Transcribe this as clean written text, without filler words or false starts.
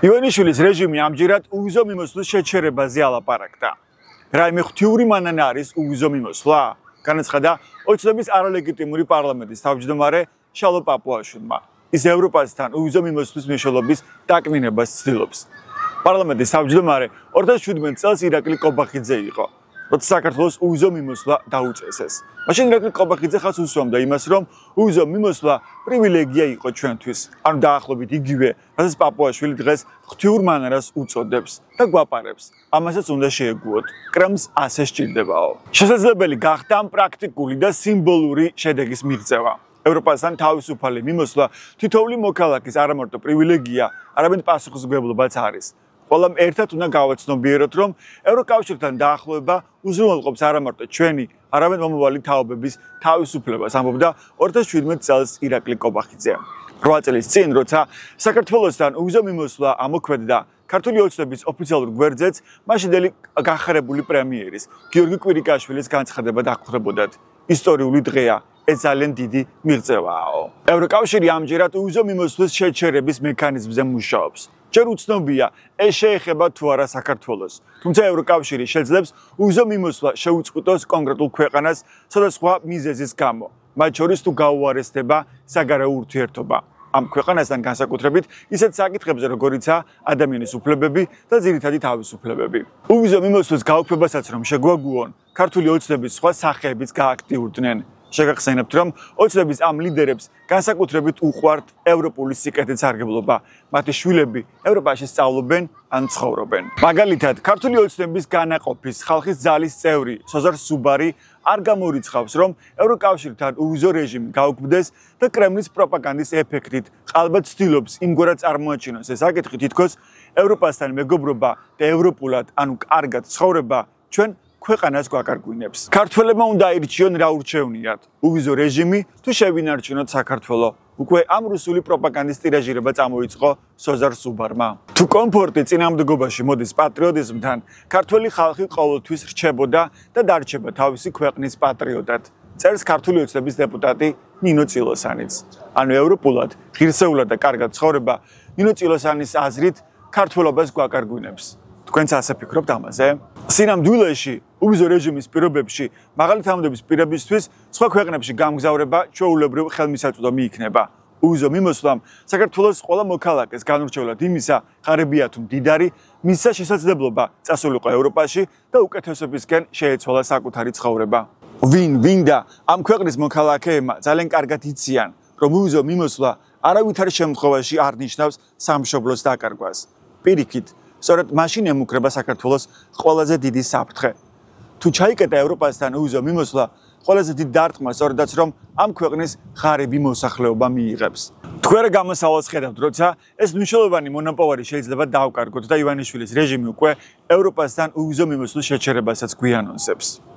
ივანიშვილის რეჟიმი ამჯერად უვიზო მიმოსვლის შეჩერებაზე ალაპარაკდა. რაიმე ღვთიური მანანა არის უვიზო მიმოსვლა? განაცხადა ოცნების არალეგიტიმური პარლამენტის თავმჯდომარე შალო პაპუაშვილმა. ის ევროპასთან უვიზო მიმოსვლის მეშელობის დაკნინებას ცდილობს. პარლამენტის თავმჯდომარე 2017 წელს ირაკლი კობახიძე იყო. როცა საქართველოს უვიზო მიმოსვლა დაუწესეს. მაშინ ირაკლი კობახიძე ხაზს უსვამდა იმას, რომ უვიზო მიმოსვლა პრივილეგია იყო ჩვენთვის. ანუ დაახლოებით იგივე, რასაც პაპუაშვილი დღეს ღვთიურ მანარას უწოდებს და გვაპარებს. ამასაც უნდა შეეგუოთ. კრემლს ასე სჭირდებაო. შესაძლებელი გახდა ამ პრაქტიკული და სიმბოლური შედეგის მიღწევა. ევროპასთან თავისუფალი მიმოსვლა თითოეული მოქალაქის არა მარტო პრივილეგია, არამედ პასუხისმგებლობაც არის. ყველამ ერთად უნდა გავაცნობიეროთ, რომ ევროკავშირთან დაახლოება უზრუნველყოფს არა მარტო ჩვენი, არამედ მომავალი თაობების თავისუფლებას, ამბობდა 2017 წელს ირაკლი კობახიძე. 8 წლის წინ, როცა საქართველოსთან უვიზო მიმოსვლა ამოქმედდა ქართული ოცნების ოფიციალურ გვერდზეც, მაშინდელი გახარებული პრემიერის გიორგი კვირიკაშვილის განცხადება დახვდებოდათ. ისტორიული დღეა, ეს ძალიან დიდი მიღწევაა. ევროკავშირი ამჯერად უვიზო მიმოსვლის შეჩერების მექანიზმზე მუშაობს. ჯერ უცნობია, ეს შეეხება თუ არა საქართველოს. თუმცა ევროკავშირი შეძლებს უვიზო მიმოსვლა შეუწყვიტოს კონკრეტულ ქვეყანას სხვადასხვა მიზეზის გამო, მათ შორის თუ გაუარესდება საგარეო ურთიერთობა. ამ ქვეყანასთან განსაკუთრებით ისეთ საკითხებზე, როგორიცაა ადამიანის უფლებები და ძირითადი თავისუფლებები. უვიზო მიმოსვლის გაუქმებასაც რომ შეგვაგუონ, ქართული ოცნების სხვა სახეებიც გააქტიურდნენ. შეგახსენებთ, რომ ოცნების ამ ლიდერებს განსაკუთრებით უყვართ ევროპული სიკეთით სარგებლობა. მათი შვილები ევროპაში სწავლობენ ან ცხოვრობენ. მაგალითად, ქართული ოცნების განაყოფის ხალხის ძალის წევრი სოზარ სუბარი არ გამორიცხავს, რომ ევროკავშირთან უვიზო რეჟიმი გაუქმდეს და კრემლის პროპაგანდის ეფექტით ყალბად ცდილობს იმგვარად წარმოაჩინოს ეს საკითხი, თითქოს ევროპასთან მეგობრობა და ევროპულად, ანუ კარგად ცხოვრება ჩვენ ქვეყანას გვაკარგვინებს. ქართველებმა უნდა აირჩიონ რა ურჩევნიათ, უვიზო რეჟიმი თუ შევინარჩუნოთ საქართველო. უკვე ამ რუსული პროპაგანდის ტირაჟირება წამოიწყო სოზარ სუბარმა. თუ კომფორტი წინამდგობაში მოდის პატრიოტიზმთან, ქართველი ხალხი ყოველთვის რჩებოდა და დარჩება თავისი ქვეყნის პატრიოტად. წერს ქართული ოცნების დეპუტატი ნინო წილოსანიც. ანუ ევროპულად, ღირსეულად და კარგად ცხოვრება ნინო წილოსანის აზრით ქართველობას გვაკარგვინებს. თქვენც ასე ფიქრობთ ამაზე? სინამდვილეში უვიზო რეჟიმის პირობებში მაღალი თანამდებობის პირებისთვის სხვა ქვეყნებში გამგზავრება ჩვეულებრივ ხელმისაწვდომი იქნება. უვიზო მიმოსვლამ საქართველოს ყველა მოქალაქეს განურჩევლად იმისა, ღარიბია თუ მდიდარი, მისცა შესაძლებლობა წასულიყო ევროპაში და უკეთესობისკენ შეეცვალა საკუთარი ცხოვრება. ვინ და ამ ქვეყნის მოქალაქეებმა ძალიან კარგად იციან, რომ უვიზო მიმოსვლა არავითარ შემთხვევაში არ ნიშნავს სამშობლოს დაკარგვას. პირიქით, სწორედ მაშინ ემუქრება საქართველოს ყველაზე დიდი საფრთხე. თუ ჩაიკეტა ევროპასთან უვიზო მიმოსვლა, ყველაზე დიდ დარტყმას სწორედაც რომ ამ ქვეყნის ღარიბი მოსახლეობა მიიღებს. თქვენ გამოსავალს ხედავთ, როცა ეს მნიშვნელოვანი მონოპოვარი შეიძლება დავკარგოთ და ივანიშვილის რეჟიმი უკვე ევროპასთან უვიზო მიმოსვლის შეჩერებასაც გვიანონსებს.